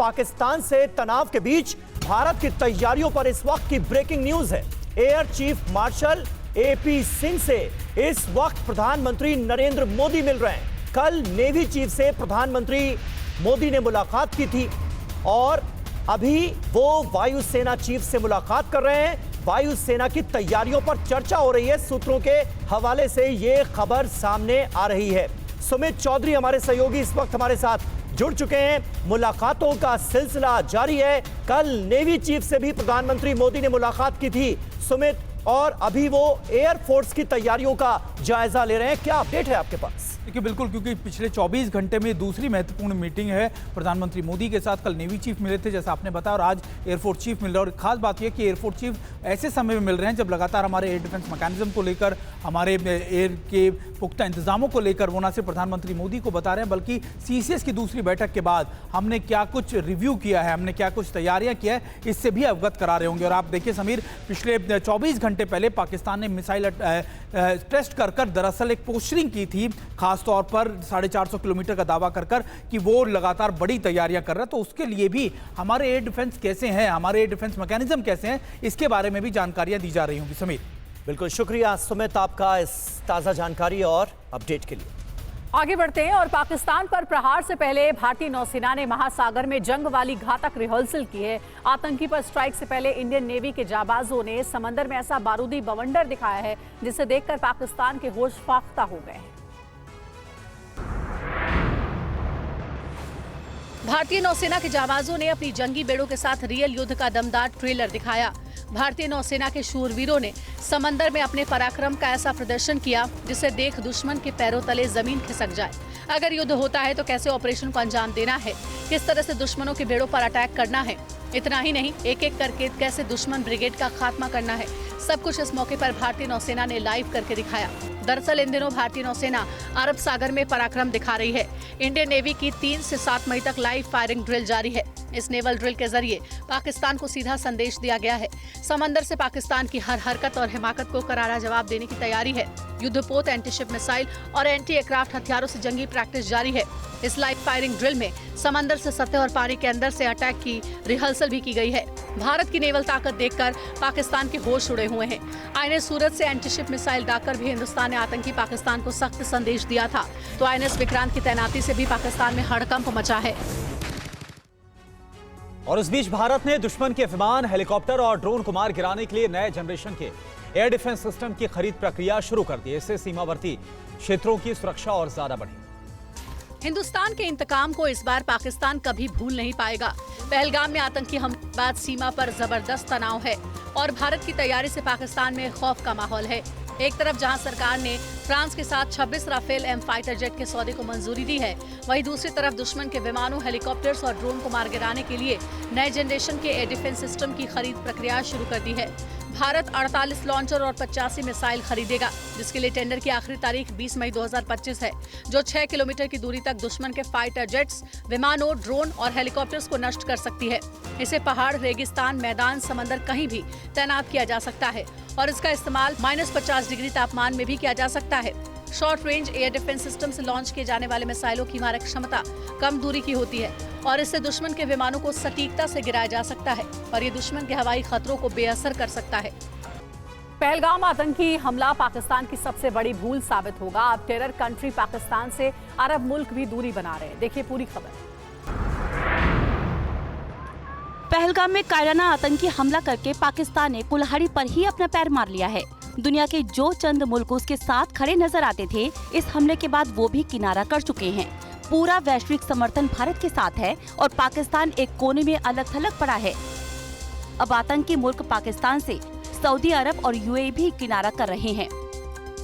पाकिस्तान से तनाव के बीच भारत की तैयारियों पर इस वक्त की ब्रेकिंग न्यूज है। Air chief marshal AP Singh से इस वक्त प्रधानमंत्री नरेंद्र मोदी मिल रहे हैं। कल नेवी चीफ से प्रधानमंत्री मोदी ने मुलाकात की थी और अभी वो वायुसेना चीफ से मुलाकात कर रहे हैं। वायुसेना की तैयारियों पर चर्चा हो रही है। सूत्रों के हवाले से ये खबर सामने आ रही है। सुमित चौधरी हमारे सहयोगी इस वक्त हमारे साथ जुड़ चुके हैं। मुलाकातों का सिलसिला जारी है। कल नेवी चीफ से भी प्रधानमंत्री मोदी ने मुलाकात की थी सुमित, और अभी वो एयरफोर्स की तैयारियों का जायजा ले रहे हैं। क्या अपडेट है आपके पास? देखिए बिल्कुल, क्योंकि पिछले 24 घंटे में दूसरी महत्वपूर्ण मीटिंग है प्रधानमंत्री मोदी के साथ। कल नेवी चीफ मिले थे जैसा आपने बताया, और आज एयरफोर्स चीफ मिल रहे हैं। और खास बात यह कि एयरफोर्स चीफ ऐसे समय में मिल रहे हैं जब लगातार हमारे एयर डिफेंस मैकेनिज्म को लेकर, हमारे एयर के पुख्ता इंतजामों को लेकर वो न सिर्फ प्रधानमंत्री मोदी को बता रहे हैं, बल्कि सीसीएस की दूसरी बैठक के बाद हमने क्या कुछ रिव्यू किया है, हमने क्या कुछ तैयारियां किया है, इससे भी अवगत करा रहे होंगे। और आप देखिए समीर, पिछले 24 घंटे पहले पाकिस्तान ने मिसाइल टेस्ट कर दरअसल एक पोस्टरिंग की थी, खासतौर पर 450 किलोमीटर का दावा कर कि वो लगातार बड़ी तैयारियां कर रहा है। तो उसके लिए भी हमारे एयर डिफेंस कैसे हैं, हमारे एयर डिफेंस मैकेनिज्म कैसे हैं, इसके बारे में भी जानकारियां दी जा रही होंगी। समीर, बिल्कुल शुक्रिया सुमित आपका इस ताजा जानकारी और अपडेट के लिए। आगे बढ़ते हैं और पाकिस्तान पर प्रहार से पहले भारतीय नौसेना ने महासागर में जंग वाली घातक रिहर्सल की है। आतंकी पर स्ट्राइक से पहले इंडियन नेवी के जाबाजों ने समंदर में ऐसा बारूदी बवंडर दिखाया है जिसे देखकर पाकिस्तान के होश फाख्ता हो गए हैं। भारतीय नौसेना के जाबाजों ने अपनी जंगी बेड़ों के साथ रियल युद्ध का दमदार ट्रेलर दिखाया। भारतीय नौसेना के शूरवीरों ने समंदर में अपने पराक्रम का ऐसा प्रदर्शन किया जिसे देख दुश्मन के पैरों तले जमीन खिसक जाए। अगर युद्ध होता है तो कैसे ऑपरेशन को अंजाम देना है, किस तरह से दुश्मनों के बेड़ों पर अटैक करना है, इतना ही नहीं एक एक करके कैसे दुश्मन ब्रिगेड का खात्मा करना है, सब कुछ इस मौके पर भारतीय नौसेना ने लाइव करके दिखाया। दरअसल इन दिनों भारतीय नौसेना अरब सागर में पराक्रम दिखा रही है। इंडियन नेवी की 3 से 7 मई तक लाइव फायरिंग ड्रिल जारी है। इस नेवल ड्रिल के जरिए पाकिस्तान को सीधा संदेश दिया गया है। समंदर से पाकिस्तान की हर हरकत और हिमाकत को करारा जवाब देने की तैयारी है। युद्धपोत, एंटीशिप मिसाइल और एंटी एयरक्राफ्ट हथियारों से जंगी प्रैक्टिस जारी है। इस लाइव फायरिंग ड्रिल में समंदर से सतह और पानी के अंदर से अटैक की रिहर्सल भी की गई है। भारत की नेवल ताकत देखकर पाकिस्तान के होश उड़े हुए हैं। आईएनएस सूरज से एंटीशिप मिसाइल दागकर भी हिंदुस्तान ने आतंकी पाकिस्तान को सख्त संदेश दिया था, तो आईएनएस विक्रांत की तैनाती से भी पाकिस्तान में हड़कंप मचा है। और इस बीच भारत ने दुश्मन के विमान, हेलीकॉप्टर और ड्रोन को मार गिराने के लिए नए जनरेशन के एयर डिफेंस सिस्टम की खरीद प्रक्रिया शुरू कर दी है। इससे सीमावर्ती क्षेत्रों की सुरक्षा और ज्यादा बढ़ी। हिंदुस्तान के इंतकाम को इस बार पाकिस्तान कभी भूल नहीं पाएगा। पहलगाम में आतंकी हमले के बाद सीमा पर जबरदस्त तनाव है और भारत की तैयारी से पाकिस्तान में खौफ का माहौल है। एक तरफ जहां सरकार ने फ्रांस के साथ 26 राफेल एम फाइटर जेट के सौदे को मंजूरी दी है, वहीं दूसरी तरफ दुश्मन के विमानों, हेलीकॉप्टर्स और ड्रोन को मार गिराने के लिए नए जनरेशन के एयर डिफेंस सिस्टम की खरीद प्रक्रिया शुरू कर दी है। भारत 48 लॉन्चर और 85 मिसाइल खरीदेगा, जिसके लिए टेंडर की आखिरी तारीख 20 मई 2025 है, जो 6 किलोमीटर की दूरी तक दुश्मन के फाइटर जेट्स, विमानों, ड्रोन और हेलीकॉप्टर्स को नष्ट कर सकती है। इसे पहाड़, रेगिस्तान, मैदान, समंदर कहीं भी तैनात किया जा सकता है और इसका इस्तेमाल -50 डिग्री तापमान में भी किया जा सकता है। Short range air defence system से लॉन्च किए जाने वाले मिसाइलों की मारक क्षमता कम दूरी की होती है और इससे दुश्मन के विमानों को सटीकता से गिराया जा सकता है और ये दुश्मन के हवाई खतरों को बेअसर कर सकता है। पहलगाम आतंकी हमला पाकिस्तान की सबसे बड़ी भूल साबित होगा। अब टेरर कंट्री पाकिस्तान से अरब मुल्क भी दूरी बना रहे हैं। देखिए पूरी खबर। पहलगाम में कायराना आतंकी हमला करके पाकिस्तान ने कुल्हाड़ी पर ही अपना पैर मार लिया है। दुनिया के जो चंद मुल्क उसके साथ खड़े नजर आते थे, इस हमले के बाद वो भी किनारा कर चुके हैं। पूरा वैश्विक समर्थन भारत के साथ है और पाकिस्तान एक कोने में अलग थलग पड़ा है। अब आतंकी मुल्क पाकिस्तान से सऊदी अरब और यूएई भी किनारा कर रहे हैं।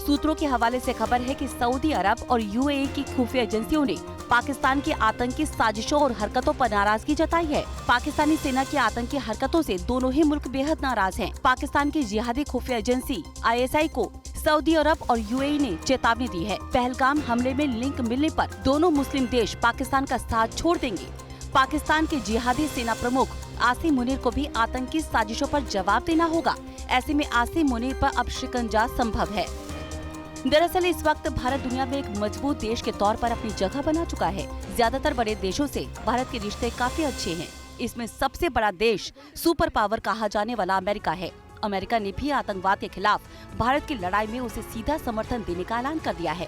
सूत्रों के हवाले से खबर है कि सऊदी अरब और यूएई की खुफिया एजेंसियों ने पाकिस्तान की आतंकी साजिशों और हरकतों पर नाराजगी जताई है। पाकिस्तानी सेना की आतंकी हरकतों से दोनों ही मुल्क बेहद नाराज हैं। पाकिस्तान की जिहादी खुफिया एजेंसी ISI को सऊदी अरब और यूएई ने चेतावनी दी है। पहलगाम हमले में लिंक मिलने पर दोनों मुस्लिम देश पाकिस्तान का साथ छोड़ देंगे। पाकिस्तान के जिहादी सेना प्रमुख आसिम मुनीर को भी आतंकी साजिशों पर जवाब देना होगा। ऐसे में आसिम मुनीर पर अब शिकंजा संभव है। दरअसल इस वक्त भारत दुनिया में एक मजबूत देश के तौर पर अपनी जगह बना चुका है। ज्यादातर बड़े देशों से भारत के रिश्ते काफी अच्छे हैं। इसमें सबसे बड़ा देश सुपर पावर कहा जाने वाला अमेरिका है। अमेरिका ने भी आतंकवाद के खिलाफ भारत की लड़ाई में उसे सीधा समर्थन देने का ऐलान कर दिया है।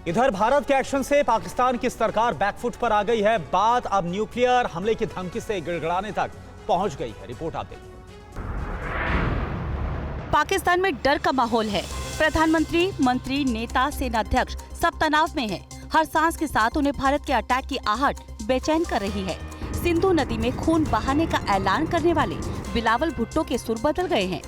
इधर भारत के एक्शन से पाकिस्तान की सरकार बैकफुट पर आ गई है। बात अब न्यूक्लियर हमले की धमकी से गिड़गिड़ाने तक पहुंच गई है। रिपोर्ट आप देखिए। पाकिस्तान में डर का माहौल है। प्रधानमंत्री, मंत्री, नेता, सेनाध्यक्ष सब तनाव में है। हर सांस के साथ उन्हें भारत के अटैक की आहट बेचैन कर रही है। सिंधु नदी में खून बहाने का ऐलान करने वाले बिलावल भुट्टो के सुर बदल गए हैं।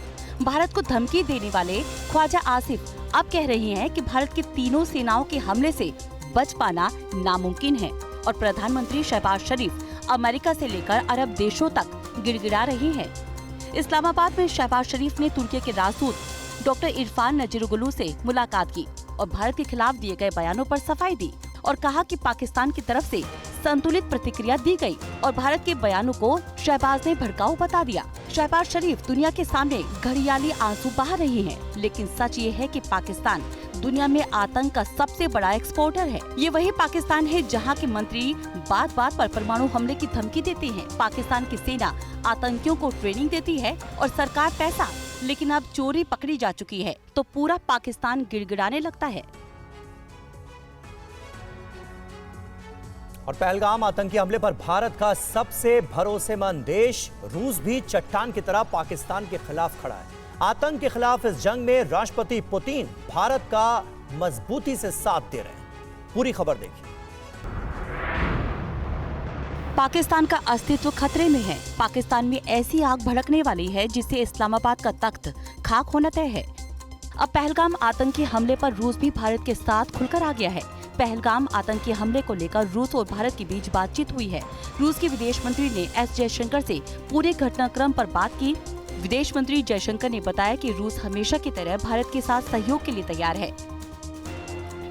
भारत को धमकी देने वाले ख्वाजा आसिफ अब कह रहे हैं कि भारत की तीनों सेनाओं के हमले से बच पाना नामुमकिन है। और प्रधानमंत्री शहबाज शरीफ अमेरिका से लेकर अरब देशों तक गिड़गिड़ा रहे हैं। इस्लामाबाद में शहबाज शरीफ ने तुर्की के राजदूत डॉक्टर इरफान नजीरुगुलू से मुलाकात की और भारत के खिलाफ दिए गए बयानों पर सफाई दी और कहा कि पाकिस्तान की तरफ से संतुलित प्रतिक्रिया दी गई और भारत के बयानों को शहबाज ने भड़काऊ बता दिया। शहबाज शरीफ दुनिया के सामने घड़ियाली आंसू बहा रहे हैं, लेकिन सच ये है कि पाकिस्तान दुनिया में आतंक का सबसे बड़ा एक्सपोर्टर है। ये वही पाकिस्तान है जहां के मंत्री बात बात पर परमाणु हमले की धमकी देते हैं। पाकिस्तान की सेना आतंकियों को ट्रेनिंग देती है और सरकार पैसा, लेकिन अब चोरी पकड़ी जा चुकी है तो पूरा पाकिस्तान गिड़गिड़ाने लगता है। और पहलगाम आतंकी हमले पर भारत का सबसे भरोसेमंद देश रूस भी चट्टान की तरह पाकिस्तान के खिलाफ खड़ा है। आतंक के खिलाफ इस जंग में राष्ट्रपति पुतिन भारत का मजबूती से साथ दे रहे हैं। पूरी खबर देखिए। पाकिस्तान का अस्तित्व खतरे में है। पाकिस्तान में ऐसी आग भड़कने वाली है जिससे इस्लामाबाद का तख्त खाक होना तय है। अब पहलगाम आतंकी हमले पर रूस भी भारत के साथ खुलकर आ गया है। पहलगाम आतंकी हमले को लेकर रूस और भारत के बीच बातचीत हुई है। रूस के विदेश मंत्री ने एस जयशंकर से पूरे घटनाक्रम पर बात की। विदेश मंत्री जयशंकर ने बताया कि रूस हमेशा की तरह भारत के साथ सहयोग के लिए तैयार है।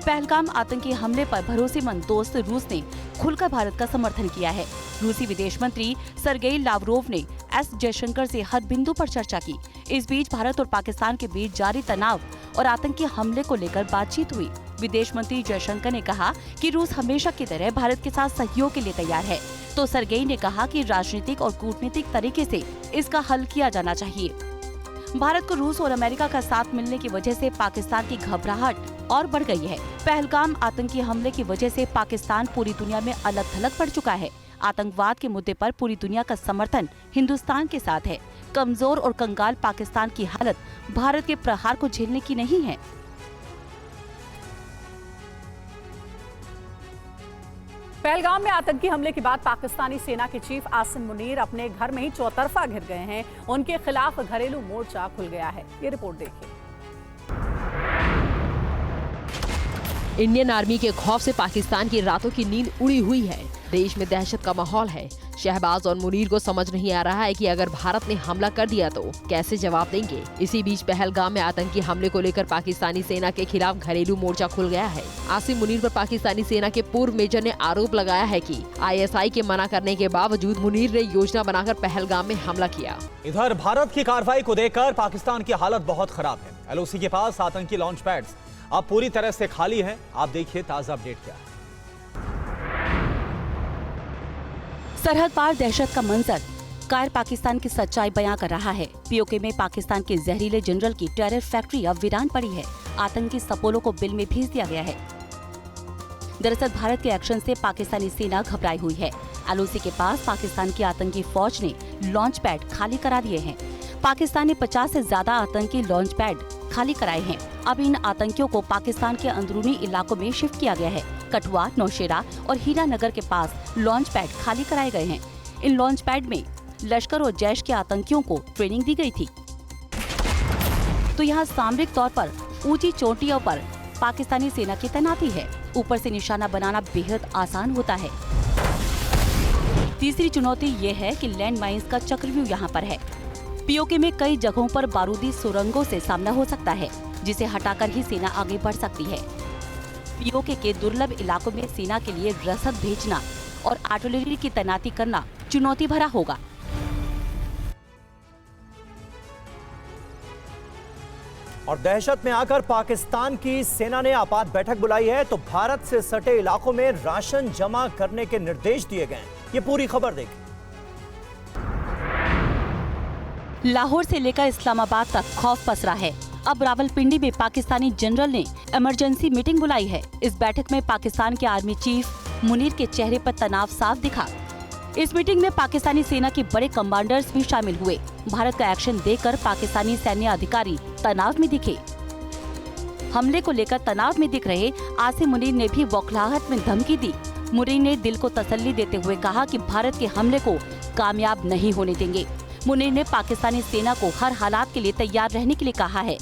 पहलगाम आतंकी हमले पर भरोसेमंद दोस्त रूस ने खुलकर भारत का समर्थन किया है। रूसी विदेश मंत्री सरगेई लावरोव ने एस जयशंकर से हर बिंदु पर चर्चा की। इस बीच भारत और पाकिस्तान के बीच जारी तनाव और आतंकी हमले को लेकर बातचीत हुई। विदेश मंत्री जयशंकर ने कहा कि रूस हमेशा की तरह भारत के साथ सहयोग के लिए तैयार है, तो सरगेई ने कहा कि राजनीतिक और कूटनीतिक तरीके से इसका हल किया जाना चाहिए। भारत को रूस और अमेरिका का साथ मिलने की वजह से पाकिस्तान की घबराहट और बढ़ गई है। पहलगाम आतंकी हमले की वजह से पाकिस्तान पूरी दुनिया में अलग थलग पड़ चुका है। आतंकवाद के मुद्दे पर पूरी दुनिया का समर्थन हिंदुस्तान के साथ है। कमजोर और कंगाल पाकिस्तान की हालत भारत के प्रहार को झेलने की नहीं है। पहलगाम में आतंकी हमले के बाद पाकिस्तानी सेना के चीफ आसिम मुनीर अपने घर में ही चौतरफा घिर गए हैं। उनके खिलाफ घरेलू मोर्चा खुल गया है। ये रिपोर्ट देखिए। इंडियन आर्मी के खौफ से पाकिस्तान की रातों की नींद उड़ी हुई है। देश में दहशत का माहौल है। शहबाज और मुनीर को समझ नहीं आ रहा है कि अगर भारत ने हमला कर दिया तो कैसे जवाब देंगे। इसी बीच पहलगाम में आतंकी हमले को लेकर पाकिस्तानी सेना के खिलाफ घरेलू मोर्चा खुल गया है। आसिम मुनीर पर पाकिस्तानी सेना के पूर्व मेजर ने आरोप लगाया है कि ISI के मना करने के बावजूद मुनीर ने योजना बनाकर पहलगाम में हमला किया। इधर भारत की कार्रवाई को देखकर पाकिस्तान की हालत बहुत खराब है। LOC के पास आतंकी लॉन्च पैड्स अब पूरी तरह से खाली हैं। आप देखिए ताजा अपडेट क्या है। सरहद पार दहशत का मंजर कायर पाकिस्तान की सच्चाई बयां कर रहा है। POK में पाकिस्तान के जहरीले जनरल की टेरर फैक्ट्री अब वीरान पड़ी है। आतंकी सपोलों को बिल में भेज दिया गया है। दरअसल भारत के एक्शन से पाकिस्तानी सेना घबराई हुई है। LOC के पास पाकिस्तान की आतंकी फौज ने लॉन्च पैड खाली करा दिए हैं। पाकिस्तान ने 50 से ज्यादा आतंकी लॉन्च पैड खाली कराए हैं। अब इन आतंकियों को पाकिस्तान के अंदरूनी इलाकों में शिफ्ट किया गया है। कठुआ, नौशेरा और हीरानगर के पास लॉन्च पैड खाली कराए गए हैं। इन लॉन्च पैड में लश्कर और जैश के आतंकियों को ट्रेनिंग दी गई थी। तो यहाँ सामरिक तौर पर ऊंची चोटियों पर पाकिस्तानी सेना की तैनाती है। ऊपर से निशाना बनाना बेहद आसान होता है। तीसरी चुनौती ये है कि लैंड माइंस का चक्रव्यूह यहाँ पर है। POK में कई जगहों पर बारूदी सुरंगों से सामना हो सकता है, जिसे हटाकर ही सेना आगे बढ़ सकती है। POK के दुर्लभ इलाकों में सेना के लिए रसद भेजना और आर्टिलरी की तैनाती करना चुनौती भरा होगा। और दहशत में आकर पाकिस्तान की सेना ने आपात बैठक बुलाई है, तो भारत से सटे इलाकों में राशन जमा करने के निर्देश दिए गए। ये पूरी खबर देखिए। लाहौर से लेकर इस्लामाबाद तक खौफ पसरा है। अब रावलपिंडी में पाकिस्तानी जनरल ने इमरजेंसी मीटिंग बुलाई है। इस बैठक में पाकिस्तान के आर्मी चीफ मुनीर के चेहरे पर तनाव साफ दिखा। इस मीटिंग में पाकिस्तानी सेना के बड़े कमांडर्स भी शामिल हुए। भारत का एक्शन देखकर पाकिस्तानी सैन्य अधिकारी तनाव में दिखे। हमले को लेकर तनाव में दिख रहे आसिम मुनीर ने भी बौखलाहट में धमकी दी। मुनीर ने दिल को तसल्ली देते हुए कहा कि भारत के हमले को कामयाब नहीं होने देंगे। मुनीर ने पाकिस्तानी सेना को हर हालात के लिए तैयार रहने के लिए कहा है।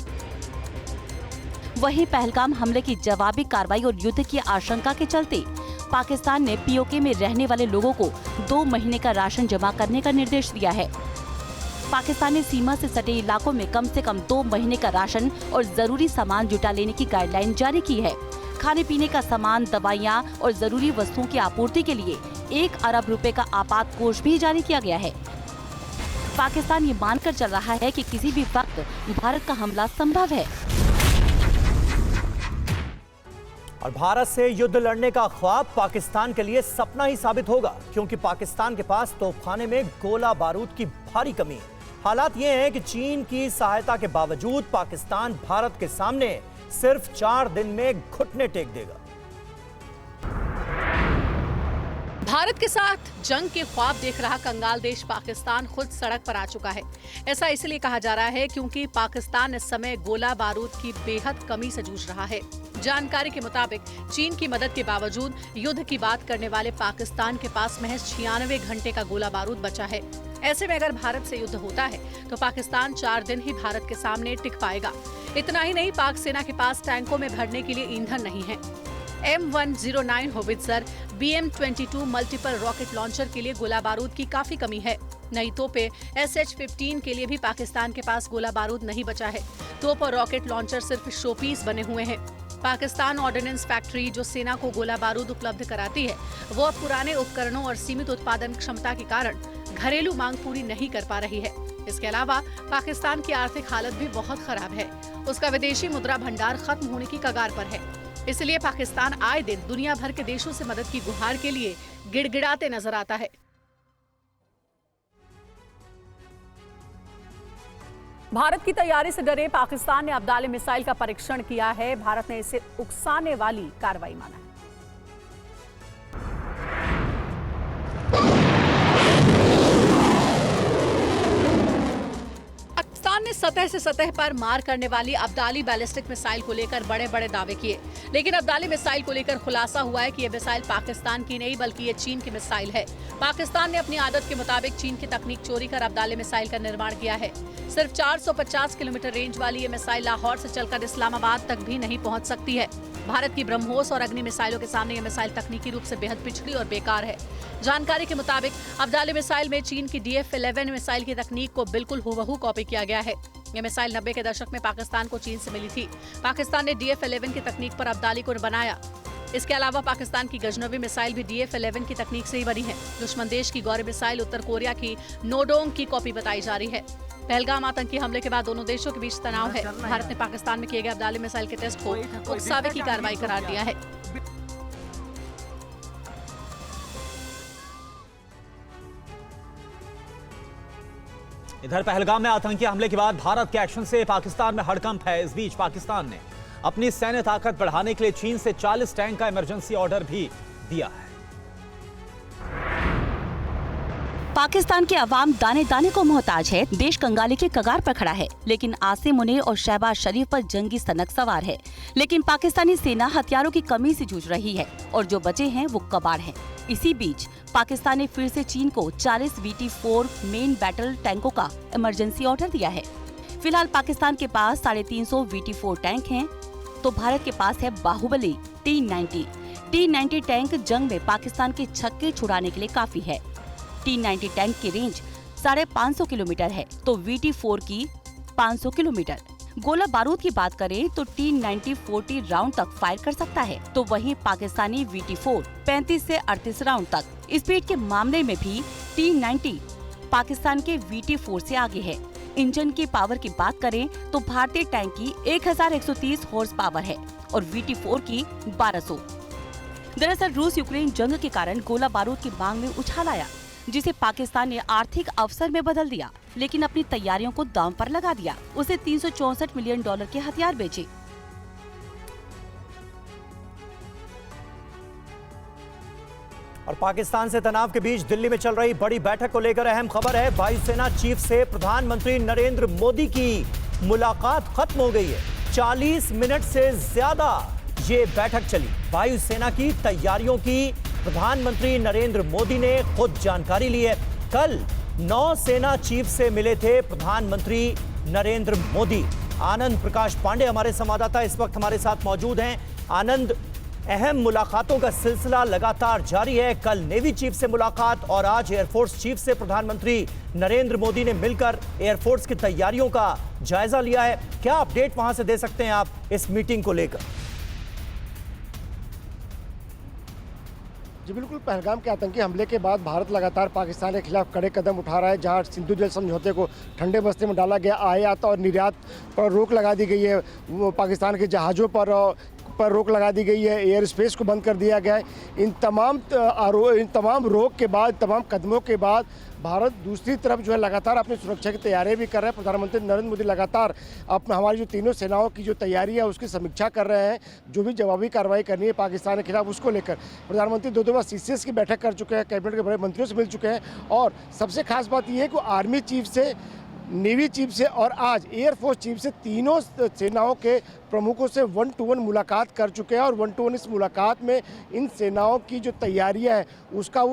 वहीं पहलगाम हमले की जवाबी कार्रवाई और युद्ध की आशंका के चलते पाकिस्तान ने पीओके में रहने वाले लोगों को 2 महीने का राशन जमा करने का निर्देश दिया है। पाकिस्तान ने सीमा से सटे इलाकों में कम से कम 2 महीने का राशन और जरूरी सामान जुटा लेने की गाइडलाइन जारी की है। खाने पीने का सामान, दवाइयाँ और जरूरी वस्तुओं की आपूर्ति के लिए 1 अरब रुपए का आपात कोष भी जारी किया गया है। पाकिस्तान ये मानकर चल रहा है कि किसी भी वक्त भारत का हमला संभव है और भारत से युद्ध लड़ने का ख्वाब पाकिस्तान के लिए सपना ही साबित होगा, क्योंकि पाकिस्तान के पास तोपखाने में गोला बारूद की भारी कमी है। हालात ये हैं कि चीन की सहायता के बावजूद पाकिस्तान भारत के सामने सिर्फ 4 दिन में घुटने टेक देगा। भारत के साथ जंग के ख्वाब देख रहा कंगाल देश पाकिस्तान खुद सड़क पर आ चुका है। ऐसा इसलिए कहा जा रहा है क्योंकि पाकिस्तान इस समय गोला बारूद की बेहद कमी से जूझ रहा है। जानकारी के मुताबिक चीन की मदद के बावजूद युद्ध की बात करने वाले पाकिस्तान के पास महज 96 घंटे का गोला बारूद बचा है। ऐसे में अगर भारत से युद्ध होता है तो पाकिस्तान 4 दिन ही भारत के सामने टिक पाएगा। इतना ही नहीं, पाक सेना के पास टैंकों में भरने के लिए ईंधन नहीं है। M109 howitzer, BM-22 multiple rocket launcher के लिए गोला बारूद की काफी कमी है। नई तोपें SH-15 के लिए भी पाकिस्तान के पास गोला बारूद नहीं बचा है। तोप और रॉकेट लॉन्चर सिर्फ शोपीस बने हुए हैं। पाकिस्तान ऑर्डिनेंस फैक्ट्री जो सेना को गोला बारूद उपलब्ध कराती है, वो अब पुराने उपकरणों और सीमित उत्पादन क्षमता के कारण घरेलू मांग पूरी नहीं कर पा रही है। इसके अलावा पाकिस्तान की आर्थिक हालत भी बहुत खराब है। उसका विदेशी मुद्रा भंडार खत्म होने की कगार पर है। इसलिए पाकिस्तान आए दिन दुनिया भर के देशों से मदद की गुहार के लिए गिड़गिड़ाते नजर आता है। भारत की तैयारी से डरे पाकिस्तान ने अब्दाली मिसाइल का परीक्षण किया है। भारत ने इसे उकसाने वाली कार्रवाई माना है। पाकिस्तान ने सतह से सतह पर मार करने वाली अब्दाली बैलिस्टिक मिसाइल को लेकर बड़े बड़े दावे किए, लेकिन अब्दाली मिसाइल को लेकर खुलासा हुआ है कि यह मिसाइल पाकिस्तान की नहीं बल्कि ये चीन की मिसाइल है। पाकिस्तान ने अपनी आदत के मुताबिक चीन की तकनीक चोरी कर अब्दाली मिसाइल का निर्माण किया है। सिर्फ 450 किलोमीटर रेंज वाली ये मिसाइल लाहौर से चलकर इस्लामाबाद तक भी नहीं पहुंच सकती है। भारत की ब्रह्मोस और अग्नि मिसाइलों के सामने ये मिसाइल तकनीकी रूप से बेहद पिछड़ी और बेकार है। जानकारी के मुताबिक अब्दाली मिसाइल में चीन की DF-11 मिसाइल की तकनीक को बिल्कुल हूबहू कॉपी किया गया है। ये मिसाइल 90 के दशक में पाकिस्तान को चीन से मिली थी। पाकिस्तान ने DF-11 की तकनीक पर अब्दाली को बनाया। इसके अलावा पाकिस्तान की गजनवी मिसाइल भी DF-11 की तकनीक से ही बनी है। दुश्मन देश की गौरव मिसाइल उत्तर कोरिया की नोडोंग की कॉपी बताई जा रही है। पहलगाम आतंकी हमले के बाद दोनों देशों के बीच तनाव है। भारत ने पाकिस्तान में किए गए अब्दाली मिसाइल के टेस्ट को उकसावे की कार्रवाई करार दिया है। इधर पहलगाम में आतंकी हमले के बाद भारत के एक्शन से पाकिस्तान में हड़कंप है। इस बीच पाकिस्तान ने अपनी सैन्य ताकत बढ़ाने के लिए चीन से 40 टैंक का इमरजेंसी ऑर्डर भी दिया है। पाकिस्तान के अवाम दाने दाने को मोहताज है। देश कंगाली के कगार पर खड़ा है, लेकिन आसिम मुनीर और शहबाज शरीफ पर जंगी सनक सवार है। लेकिन पाकिस्तानी सेना हथियारों की कमी से जूझ रही है और जो बचे हैं वो कबाड़ हैं। इसी बीच पाकिस्तान ने फिर से चीन को 40 VT-4 मेन बैटल टैंकों का इमरजेंसी ऑर्डर दिया है। फिलहाल पाकिस्तान के पास 350 VT-4 टैंक हैं, तो भारत के पास है बाहुबली T-90। T-90 टैंक जंग में पाकिस्तान के छक्के छुड़ाने के लिए काफी है। T-90 टैंक की रेंज 550 किलोमीटर है, तो VT-4 की 500 किलोमीटर। गोला बारूद की बात करें तो T-90 40 राउंड तक फायर कर सकता है, तो वहीं पाकिस्तानी VT-4 35 से 38 राउंड तक। स्पीड के मामले में भी T-90 पाकिस्तान के VT-4 से आगे है। इंजन की पावर की बात करें तो भारतीय टैंक की 1130 हॉर्स पावर है और VT4 की 1200। दरअसल रूस यूक्रेन जंग के कारण गोला बारूद की मांग में उछाल आया, जिसे पाकिस्तान ने आर्थिक अवसर में बदल दिया, लेकिन अपनी तैयारियों को दांव पर लगा दिया। उसे $364 मिलियन के हथियार बेचे। और पाकिस्तान से तनाव के बीच दिल्ली में चल रही बड़ी बैठक को लेकर अहम खबर है। वायुसेना चीफ से प्रधानमंत्री नरेंद्र मोदी की मुलाकात खत्म हो गई है। 40 मिनट से ज्यादा ये बैठक चली। वायुसेना की तैयारियों की प्रधानमंत्री नरेंद्र मोदी ने खुद जानकारी ली है। कल नौसेना चीफ से मिले थे प्रधानमंत्री नरेंद्र मोदी। आनंद प्रकाश पांडे हमारे संवाददाता इस वक्त हमारे साथ मौजूद हैं। आनंद, अहम मुलाकातों का सिलसिला लगातार जारी है। कल नेवी चीफ से मुलाकात और आज एयरफोर्स चीफ से प्रधानमंत्री नरेंद्र मोदी ने मिलकर एयरफोर्स की तैयारियों का जायजा लिया है। क्या अपडेट वहां से दे सकते हैं आप इस मीटिंग को लेकर? जी बिल्कुल, पहलगाम के आतंकी हमले के बाद भारत लगातार पाकिस्तान के खिलाफ कड़े कदम उठा रहा है। जहां सिंधु जल समझौते को ठंडे बस्ते में डाला गया, आयात और निर्यात पर रोक लगा दी गई है, पाकिस्तान के जहाज़ों पर रोक लगा दी गई है, एयर स्पेस को बंद कर दिया गया है। इन तमाम रोक के बाद, तमाम कदमों के बाद भारत दूसरी तरफ जो है लगातार अपनी सुरक्षा की तैयारियां भी कर रहे हैं। प्रधानमंत्री नरेंद्र मोदी लगातार हमारी जो तीनों सेनाओं की जो तैयारी है उसकी समीक्षा कर रहे हैं। जो भी जवाबी कार्रवाई करनी है पाकिस्तान के खिलाफ, उसको लेकर प्रधानमंत्री दो बार CCS की बैठक कर चुके हैं, कैबिनेट के बड़े मंत्रियों से मिल चुके हैं। और सबसे खास बात यह है कि आर्मी चीफ से, नेवी चीफ से और आज एयरफोर्स चीफ से तीनों सेनाओं के प्रमुखों से 1-to-1 मुलाकात कर चुके हैं। और 1-to-1 इस मुलाकात में इन सेनाओं की जो तैयारियां हैं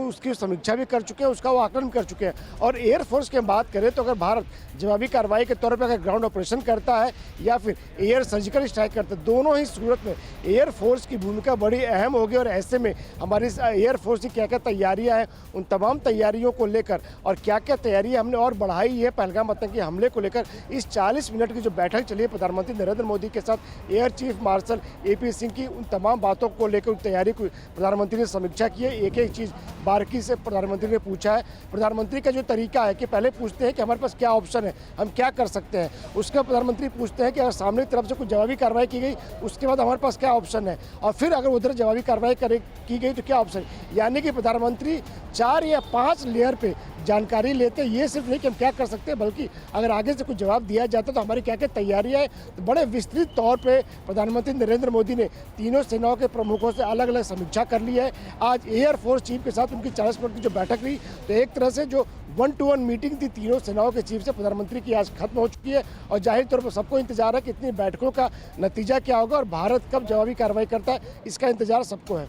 उसकी समीक्षा भी कर चुके हैं, उसका वो आकलन कर चुके हैं। और एयरफोर्स की बात करें तो अगर भारत जवाबी कार्रवाई के तौर पर अगर ग्राउंड ऑपरेशन करता है या फिर एयर सर्जिकल स्ट्राइक करता है, दोनों ही सूरत में एयरफोर्स की भूमिका बड़ी अहम होगी। और ऐसे में हमारी एयरफोर्स की क्या क्या तैयारियाँ हैं, उन तमाम तैयारियों को लेकर और क्या क्या तैयारियाँ हमने और बढ़ाई है पहलगाम आतंकी हमले को लेकर, इस 40 मिनट की जो बैठक चली है प्रधानमंत्री नरेंद्र मोदी के साथ air chief marshal AP Singh की, उन तमाम बातों को लेकर उन तैयारी को प्रधानमंत्री ने समीक्षा की है। एक एक चीज़ बारीकी से प्रधानमंत्री ने पूछा है। प्रधानमंत्री का जो तरीका है कि पहले पूछते हैं कि हमारे पास क्या ऑप्शन है, हम क्या कर सकते हैं। उसके बाद प्रधानमंत्री पूछते हैं कि अगर सामने की तरफ से कुछ जवाबी कार्रवाई की गई उसके बाद हमारे पास क्या ऑप्शन है, और फिर अगर उधर जवाबी कार्रवाई की गई तो क्या ऑप्शन है। यानी कि प्रधानमंत्री 4 या 5 लेयर पे जानकारी लेते हैं। ये सिर्फ नहीं कि हम क्या कर सकते हैं, बल्कि अगर आगे से कुछ जवाब दिया जाता तो हमारी क्या क्या तैयारियां हैं। तो बड़े विस्तृत तौर पे प्रधानमंत्री नरेंद्र मोदी ने तीनों सेनाओं के प्रमुखों से अलग अलग समीक्षा कर ली है। आज एयरफोर्स चीफ के साथ उनकी 40 मिनट की जो बैठक रही, तो एक तरह से जो 1-to-1 मीटिंग थी तीनों सेनाओं के चीफ से प्रधानमंत्री की आज खत्म हो चुकी है। और जाहिर तौर पर सबको इंतजार है कि इतनी बैठकों का नतीजा क्या होगा और भारत कब जवाबी कार्रवाई करता है, इसका इंतजार सबको है।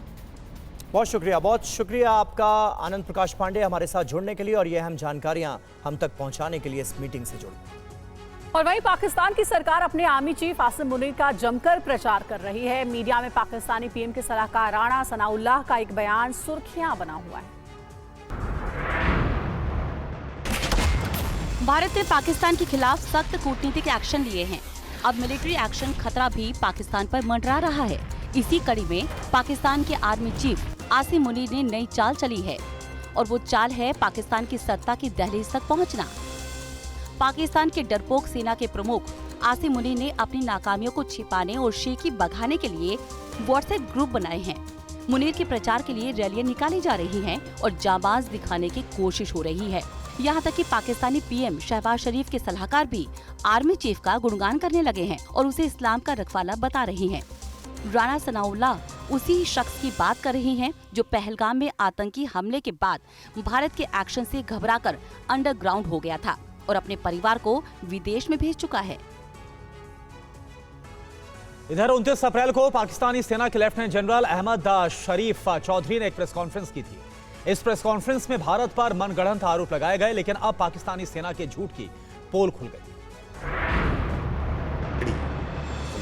बहुत शुक्रिया आपका आनंद प्रकाश पांडे हमारे साथ जुड़ने के लिए और ये अहम जानकारियां हम तक पहुंचाने के लिए इस मीटिंग से जुड़ी। और वहीं पाकिस्तान की सरकार अपने आर्मी चीफ आसिम मुनीर का जमकर प्रचार कर रही है। मीडिया में पाकिस्तानी PM के सलाहकार राणा सनाउल्लाह का एक बयान सुर्खियां बना हुआ है। भारत ने पाकिस्तान के खिलाफ सख्त कूटनीतिक एक्शन लिए हैं। अब मिलिट्री एक्शन खतरा भी पाकिस्तान पर मंडरा रहा है। इसी कड़ी में पाकिस्तान के आर्मी चीफ आसिम मुनीर ने नई चाल चली है और वो चाल है पाकिस्तान की सत्ता की दहलीज तक पहुंचना। पाकिस्तान के डरपोक सेना के प्रमुख आसिम मुनीर ने अपनी नाकामियों को छिपाने और शेखी बघाने के लिए व्हाट्सएप ग्रुप बनाए हैं। मुनीर के प्रचार के लिए रैलियां निकाली जा रही हैं और जाबाज दिखाने की कोशिश हो रही है। यहाँ तक कि पाकिस्तानी PM शहबाज शरीफ के सलाहकार भी आर्मी चीफ का गुणगान करने लगे हैं और उसे इस्लाम का रखवाला बता रहे हैं। राणा सनाउल्लाह उसी शख्स की बात कर रही हैं जो पहलगाम में आतंकी हमले के बाद भारत के एक्शन से घबराकर अंडरग्राउंड हो गया था और अपने परिवार को विदेश में भेज चुका है। इधर 29 अप्रैल को पाकिस्तानी सेना के लेफ्टिनेंट जनरल अहमद शरीफ चौधरी ने एक प्रेस कॉन्फ्रेंस की थी। इस प्रेस कॉन्फ्रेंस में भारत पर मनगढ़ंत आरोप लगाए गए, लेकिन अब पाकिस्तानी सेना के झूठ की पोल खुल गई।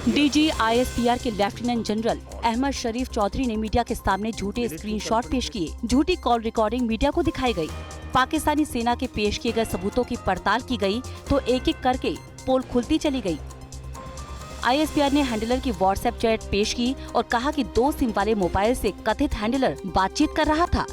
DG ISPR के लेफ्टिनेंट जनरल अहमद शरीफ चौधरी ने मीडिया के सामने झूठे स्क्रीनशॉट पेश किए। झूठी कॉल रिकॉर्डिंग मीडिया को दिखाई गई। पाकिस्तानी सेना के पेश किए गए सबूतों की पड़ताल की गई तो एक एक करके पोल खुलती चली गई। ISPR ने हैंडलर की व्हाट्सएप चैट पेश की और कहा कि 2 सिम वाले मोबाइल से कथित हैंडलर बातचीत कर रहा था।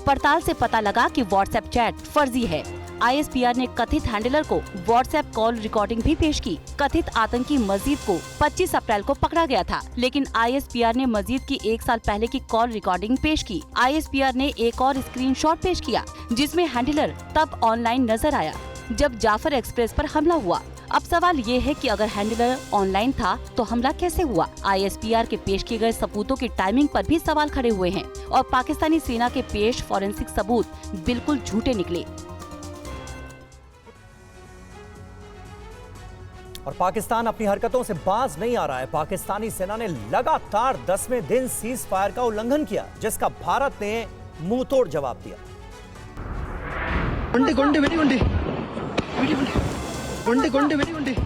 पड़ताल से पता लगा कि व्हाट्सएप चैट फर्जी है। ISPR ने कथित हैंडलर को व्हाट्सएप कॉल रिकॉर्डिंग भी पेश की। कथित आतंकी मजीद को 25 अप्रैल को पकड़ा गया था, लेकिन ISPR ने मजीद की 1 साल पहले की कॉल रिकॉर्डिंग पेश की। ISPR ने एक और स्क्रीनशॉट पेश किया जिसमें हैंडलर तब ऑनलाइन नजर आया जब जाफर एक्सप्रेस पर हमला हुआ। अब सवाल ये है कि अगर हैंडलर ऑनलाइन था तो हमला कैसे हुआ? ISPR के पेश किए गए सबूतों की टाइमिंग पर भी सवाल खड़े हुए हैं और पाकिस्तानी सेना के पेश फॉरेंसिक सबूत बिल्कुल झूठे निकले। और पाकिस्तान अपनी हरकतों से बाज नहीं आ रहा है। पाकिस्तानी सेना ने लगातार 10वें दिन सीज फायर का उल्लंघन किया, जिसका भारत ने मुंह तोड़ जवाब दिया।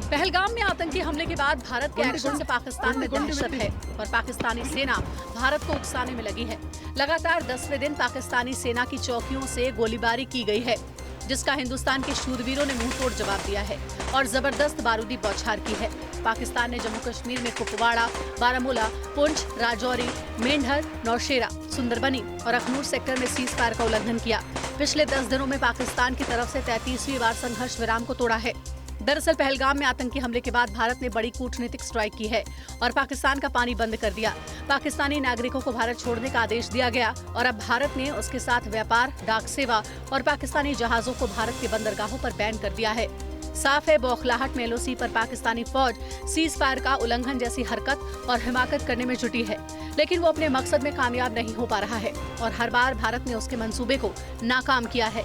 पहलगाम में आतंकी हमले के बाद भारत के एक्शन से पाकिस्तान में दहशत है और पाकिस्तानी सेना भारत को उकसाने में लगी है। लगातार 10वें दिन पाकिस्तानी सेना की चौकियों से गोलीबारी की गई है, जिसका हिंदुस्तान के शूरवीरों ने मुंह तोड़ जवाब दिया है और जबरदस्त बारूदी बौछार की है। पाकिस्तान ने जम्मू कश्मीर में कुपवाड़ा, बारामूला, पुंछ, राजौरी, मेंढर, नौशेरा, सुंदरबनी और अखनूर सेक्टर में सीज फायर का उल्लंघन किया। पिछले 10 दिनों में पाकिस्तान की तरफ से 33वीं बार संघर्ष विराम को तोड़ा है। दरअसल पहलगाम में आतंकी हमले के बाद भारत ने बड़ी कूटनीतिक स्ट्राइक की है और पाकिस्तान का पानी बंद कर दिया। पाकिस्तानी नागरिकों को भारत छोड़ने का आदेश दिया गया और अब भारत ने उसके साथ व्यापार, डाक सेवा और पाकिस्तानी जहाजों को भारत के बंदरगाहों पर बैन कर दिया है। साफ है, बौखलाहट में LOC पर पाकिस्तानी फौज सीज फायर का उल्लंघन जैसी हरकत और हिमाकत करने में जुटी है, लेकिन वो अपने मकसद में कामयाब नहीं हो पा रहा है और हर बार भारत ने उसके मंसूबे को नाकाम किया है।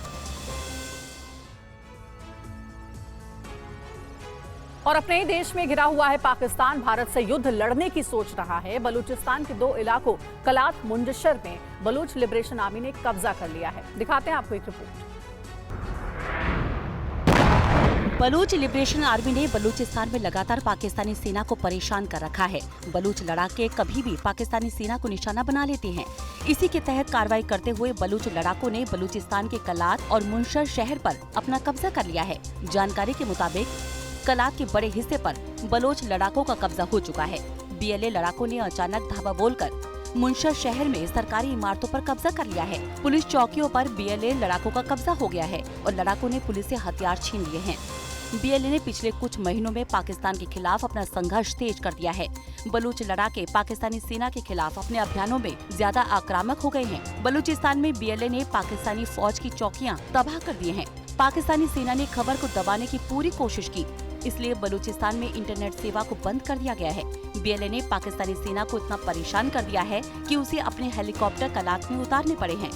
और अपने ही देश में घिरा हुआ है पाकिस्तान भारत से युद्ध लड़ने की सोच रहा है। बलूचिस्तान के 2 इलाकों कलात मुंजशर में बलूच लिबरेशन आर्मी ने कब्जा कर लिया है। दिखाते हैं आपको एक रिपोर्ट। बलूच लिबरेशन आर्मी ने बलूचिस्तान में लगातार पाकिस्तानी सेना को परेशान कर रखा है। बलूच लड़ाके कभी भी पाकिस्तानी सेना को निशाना बना लेते हैं। इसी के तहत कार्रवाई करते हुए बलूच लड़ाकों ने बलूचिस्तान के कलात और मुंशर शहर पर अपना कब्जा कर लिया है। जानकारी के मुताबिक कलात के बड़े हिस्से पर बलोच लड़ाकों का कब्जा हो चुका है। BLA लड़ाकों ने अचानक धावा बोलकर मुंशर शहर में सरकारी इमारतों पर कब्जा कर लिया है। पुलिस चौकियों पर BLA लड़ाकों का कब्जा हो गया है और लड़ाकों ने पुलिस से हथियार छीन लिए हैं। BLA ने पिछले कुछ महीनों में पाकिस्तान के खिलाफ अपना संघर्ष तेज कर दिया है। बलूच लड़ाके पाकिस्तानी सेना के खिलाफ अपने अभियानों में ज्यादा आक्रामक हो गए हैं। बलूचिस्तान में BLA ने पाकिस्तानी फौज की चौकियां तबाह कर दी हैं। पाकिस्तानी सेना ने खबर को दबाने की पूरी कोशिश की, इसलिए बलूचिस्तान में इंटरनेट सेवा को बंद कर दिया गया है। BLA ने पाकिस्तानी सेना को इतना परेशान कर दिया है कि उसे अपने हेलीकॉप्टर कलात में उतारने पड़े हैं।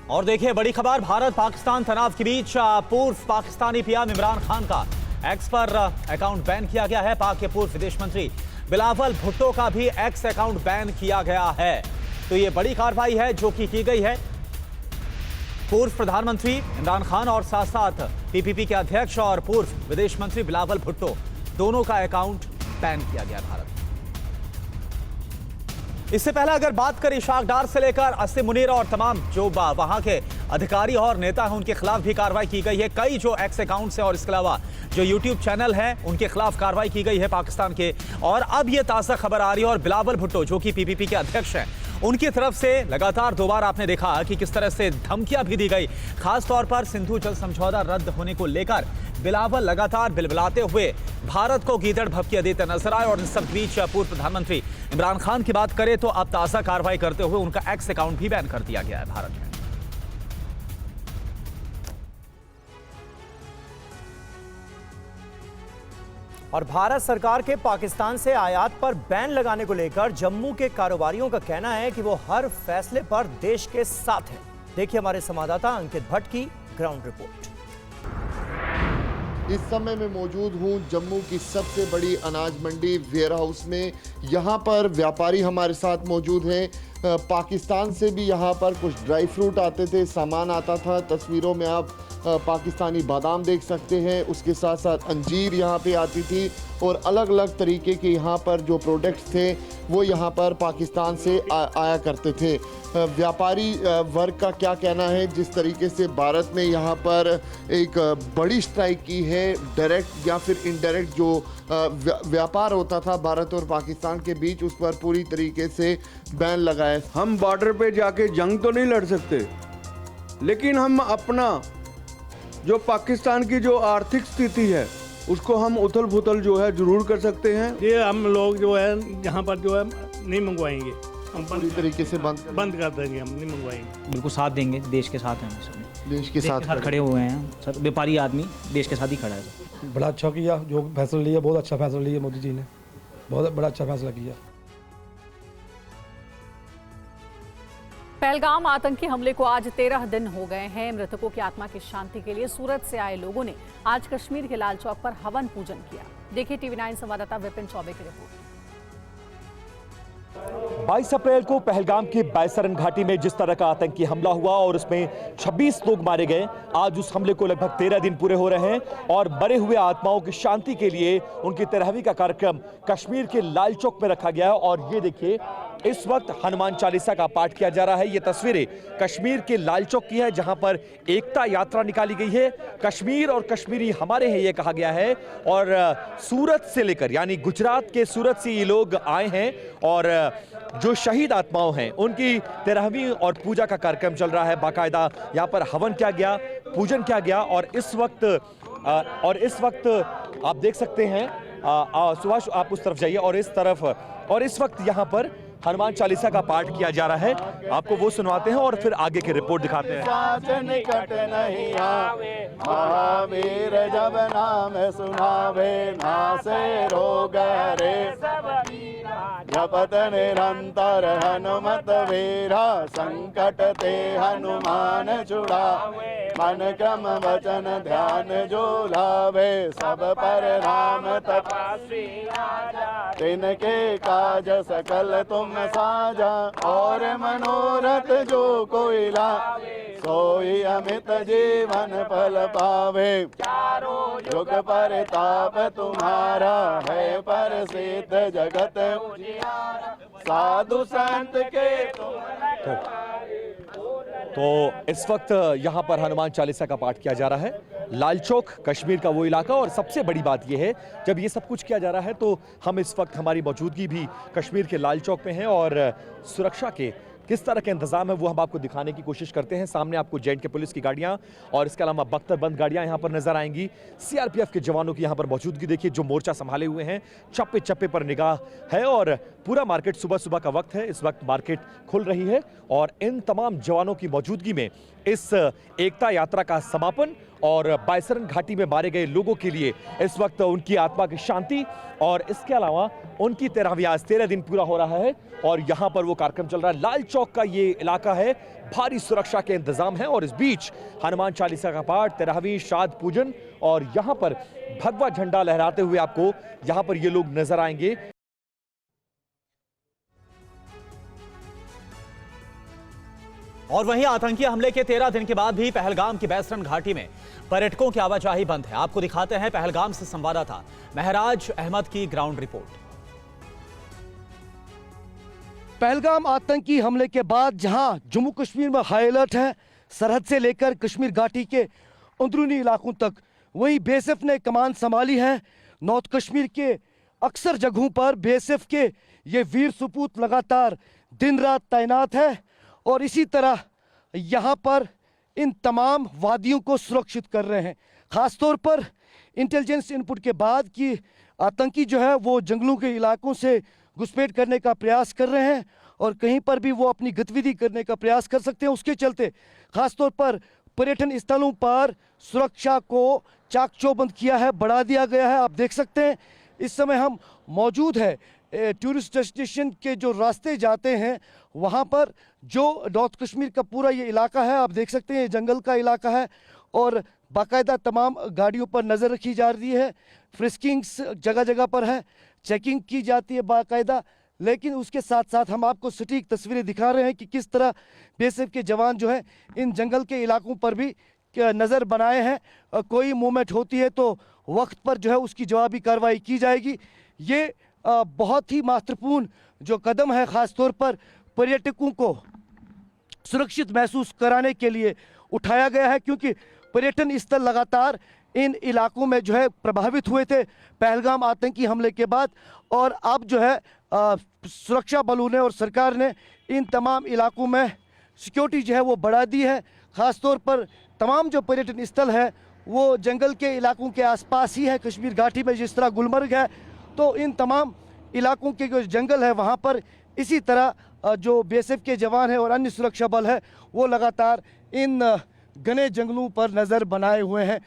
और देखिए बड़ी खबर, भारत पाकिस्तान तनाव के बीच पूर्व पाकिस्तानी PM इमरान खान का एक्स पर अकाउंट बैन किया गया है। पाक के पूर्व विदेश मंत्री बिलावल भुट्टो का भी एक्स अकाउंट बैन किया गया है। तो ये बड़ी कार्रवाई है जो की गई है। पूर्व प्रधानमंत्री इमरान खान और साथ साथ PPP के अध्यक्ष और पूर्व विदेश मंत्री बिलावल भुट्टो दोनों का अकाउंट बैन किया गया भारत। इससे पहले अगर बात करें इशाक डार से लेकर असीम मुनीर और तमाम जो वहां के अधिकारी और नेता हैं उनके खिलाफ भी कार्रवाई की गई है। कई जो एक्स अकाउंट्स हैं और इसके अलावा जो यूट्यूब चैनल हैं उनके खिलाफ कार्रवाई की गई है पाकिस्तान के। और अब ये ताज़ा खबर आ रही है और बिलावल भुट्टो जो कि PPP के अध्यक्ष हैं उनकी तरफ से लगातार 2 बार आपने देखा कि किस तरह से धमकियां भी दी गई। खास तौर पर सिंधु जल समझौता रद्द होने को लेकर बिलावल लगातार बिलबिलाते हुए भारत को गीदड़ भभकियां देते नजर आए। और इन सब बीच पूर्व प्रधानमंत्री इमरान खान की बात करें तो अब ताज़ा कार्रवाई करते हुए उनका एक्स अकाउंट भी बैन कर दिया गया है भारत में। और भारत सरकार के पाकिस्तान से आयात पर बैन लगाने को लेकर जम्मू के कारोबारियों का कहना है कि वो हर फैसले पर देश के साथ हैं। देखिए हमारे संवाददाता अंकित भट्ट की ग्राउंड रिपोर्ट। इस समय मैं मौजूद हूं जम्मू की सबसे बड़ी अनाज मंडी वेयर हाउस में। यहां पर व्यापारी हमारे साथ मौजूद हैं। पाकिस्तान से भी यहां पर कुछ ड्राई फ्रूट आते थे, सामान आता था। तस्वीरों में आप पाकिस्तानी बादाम देख सकते हैं, उसके साथ साथ अंजीर यहाँ पे आती थी और अलग अलग तरीके के यहाँ पर जो प्रोडक्ट्स थे वो यहाँ पर पाकिस्तान से आया करते थे। व्यापारी वर्ग का क्या कहना है, जिस तरीके से भारत ने यहाँ पर एक बड़ी स्ट्राइक की है, डायरेक्ट या फिर इनडायरेक्ट जो व्यापार होता था भारत और पाकिस्तान के बीच, उस पर पूरी तरीके से बैन लगाया। हम बॉर्डर पे जाके जंग तो नहीं लड़ सकते, लेकिन हम अपना जो पाकिस्तान की जो आर्थिक स्थिति है उसको हम उथल पुथल जो है जरूर कर सकते हैं। ये हम लोग जो है यहाँ पर जो है नहीं मंगवाएंगे, हम पूरी तरीके से बंद कर देंगे, हम नहीं मंगवाएंगे। बिल्कुल साथ देंगे, देश के साथ हैं हम सब, देश के साथ खड़े हुए हैं सर। व्यापारी आदमी देश के साथ ही खड़ा है सर। बड़ा अच्छा किया जो फैसला लिया, बहुत अच्छा फैसला लिया मोदी जी ने, बहुत बड़ा अच्छा फैसला किया। पहलगाम आतंकी हमले को आज 13 दिन हो गए हैं। मृतकों की आत्मा की शांति के लिए सूरत से आए लोगों ने आज कश्मीर के लाल चौक पर हवन पूजन किया। देखिए टीवी 9 संवाददाता विपिन चौबे की रिपोर्ट। 22 अप्रैल को पहलगाम के बैसरन घाटी में जिस तरह का आतंकी हमला हुआ और उसमें 26 लोग मारे गए, आज उस हमले को लगभग 13 दिन पूरे हो रहे हैं और मरे हुए आत्माओं की शांति के लिए उनकी 13वीं का कार्यक्रम कश्मीर के लाल चौक में रखा गया है। और ये देखिए, इस वक्त हनुमान चालीसा का पाठ किया जा रहा है। ये तस्वीरें कश्मीर के लाल चौक की है, जहां पर एकता यात्रा निकाली गई है। कश्मीर और कश्मीरी हमारे हैं, ये कहा गया है। और सूरत से लेकर, यानी गुजरात के सूरत से ये लोग आए हैं और जो शहीद आत्माओं हैं उनकी 13वीं और पूजा का कार्यक्रम चल रहा है। बाकायदा यहाँ पर हवन किया गया, पूजन किया गया। और इस वक्त आप देख सकते हैं, सुभाष आप उस तरफ जाइए और इस तरफ, और इस वक्त यहाँ पर हनुमान चालीसा का पाठ किया जा रहा है। आपको वो सुनवाते हैं और फिर आगे की रिपोर्ट दिखाते हैं। साच निकट नहीं आवे, महावीर जब नाम सुनावे, नासे रोग हरे जपत निरंतर हनुमत वीरा, संकट ते हनुमान छुड़ावे, मन क्रम वचन ध्यान जो लावे, सब पर राम तपस्वी राजा, तिनके काज सकल तुम साजा, और मनोरथ जो कोई लावे, सोई अमित जीवन फल पावे, युग परताप तुम्हारा है, प्रसिद्ध जगत उजियारा, साधु संत के तुम। तो इस वक्त यहाँ पर हनुमान चालीसा का पाठ किया जा रहा है। लाल चौक कश्मीर का वो इलाका, और सबसे बड़ी बात यह है, जब ये सब कुछ किया जा रहा है तो हम इस वक्त, हमारी मौजूदगी भी कश्मीर के लाल चौक में है और सुरक्षा के किस तरह के इंतजाम है वो हम आपको दिखाने की कोशिश करते हैं। सामने आपको जेएंड के पुलिस की गाड़ियां और इसके अलावा बख्तरबंद गाड़ियां यहां पर नजर आएंगी। सीआरपीएफ के जवानों की यहां पर मौजूदगी देखिए, जो मोर्चा संभाले हुए हैं, चप्पे चप्पे पर निगाह है। और पूरा मार्केट, सुबह सुबह का वक्त है, इस वक्त मार्केट खुल रही है और इन तमाम जवानों की मौजूदगी में इस एकता यात्रा का समापन और बैसरन घाटी में मारे गए लोगों के लिए इस वक्त उनकी आत्मा की शांति, और इसके अलावा उनकी 13वीं, आज 13 दिन पूरा हो रहा है और यहां पर वो कार्यक्रम चल रहा है। लाल चौक का ये इलाका है, भारी सुरक्षा के इंतजाम है और इस बीच हनुमान चालीसा का पाठ, 13वीं श्राद्ध पूजन, और यहां पर भगवा झंडा लहराते हुए आपको यहां पर ये लोग नजर आएंगे। और वहीं आतंकी हमले के 13 दिन के बाद भी पहलगाम की बैसरन घाटी में पर्यटकों की आवाजाही बंद है। आपको दिखाते हैं पहलगाम से संवाददाता महराज अहमद की ग्राउंड रिपोर्ट। पहलगाम आतंकी हमले के बाद जहां जम्मू कश्मीर में हाई अलर्ट है, सरहद से लेकर कश्मीर घाटी के अंदरूनी इलाकों तक, वहीं बीएसएफ ने कमान संभाली है। नॉर्थ कश्मीर के अक्सर जगहों पर बीएसएफ के ये वीर सपूत लगातार दिन रात तैनात है और इसी तरह यहाँ पर इन तमाम वादियों को सुरक्षित कर रहे हैं। ख़ासतौर पर इंटेलिजेंस इनपुट के बाद कि आतंकी जो है वो जंगलों के इलाकों से घुसपैठ करने का प्रयास कर रहे हैं और कहीं पर भी वो अपनी गतिविधि करने का प्रयास कर सकते हैं। उसके चलते ख़ासतौर पर पर्यटन स्थलों पर सुरक्षा को चाक चौबंद किया है, बढ़ा दिया गया है। आप देख सकते हैं इस समय हम मौजूद है टूरिस्ट डेस्टिनेशन के जो रास्ते जाते हैं वहाँ पर, जो नॉर्थ कश्मीर का पूरा ये इलाका है, आप देख सकते हैं ये जंगल का इलाका है और बाकायदा तमाम गाड़ियों पर नज़र रखी जा रही है। फ्रिस्किंग्स जगह जगह पर है, चेकिंग की जाती है बाकायदा। लेकिन उसके साथ साथ हम आपको सटीक तस्वीरें दिखा रहे हैं कि किस तरह बीएसएफ के जवान जो है इन जंगल के इलाकों पर भी नज़र बनाए हैं। कोई मूवमेंट होती है तो वक्त पर जो है उसकी जवाबी कार्रवाई की जाएगी। ये बहुत ही महत्वपूर्ण जो कदम है, ख़ास तौर पर पर्यटकों को सुरक्षित महसूस कराने के लिए उठाया गया है, क्योंकि पर्यटन स्थल लगातार इन इलाकों में जो है प्रभावित हुए थे पहलगाम आतंकी हमले के बाद। और अब जो है सुरक्षा बलों ने और सरकार ने इन तमाम इलाकों में सिक्योरिटी जो है वो बढ़ा दी है। ख़ास तौर पर तमाम जो पर्यटन स्थल है वो जंगल के इलाकों के आसपास ही है। कश्मीर घाटी में जिस तरह गुलमर्ग है, तो इन तमाम इलाकों के जो जंगल है वहाँ पर इसी तरह जो बीएसएफ के जवान हैं और अन्य सुरक्षा बल है वो लगातार इन घने जंगलों पर नज़र बनाए हुए हैं।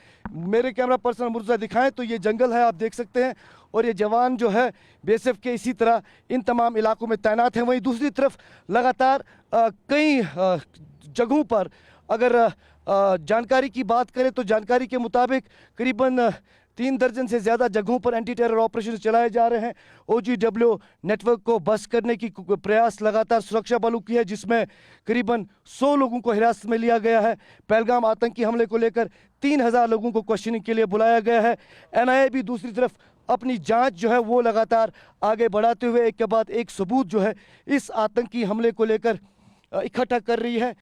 मेरे कैमरा पर्सन मुर्जा दिखाएं तो ये जंगल है, आप देख सकते हैं, और ये जवान जो है बीएसएफ के इसी तरह इन तमाम इलाकों में तैनात हैं। वहीं दूसरी तरफ लगातार कई जगहों पर अगर जानकारी की बात करें तो जानकारी के मुताबिक करीबन 3 दर्जन से ज़्यादा जगहों पर एंटी टेरर ऑपरेशन चलाए जा रहे हैं। OGW नेटवर्क को बस्ट करने की प्रयास लगातार सुरक्षा बलों की है, जिसमें करीबन 100 लोगों को हिरासत में लिया गया है। पहलगाम आतंकी हमले को लेकर 3000 लोगों को क्वेश्चनिंग के लिए बुलाया गया है। NIA भी दूसरी तरफ अपनी जांच जो है वो लगातार आगे बढ़ाते हुए एक के बाद एक सबूत जो है इस आतंकी हमले को लेकर इकट्ठा कर रही है।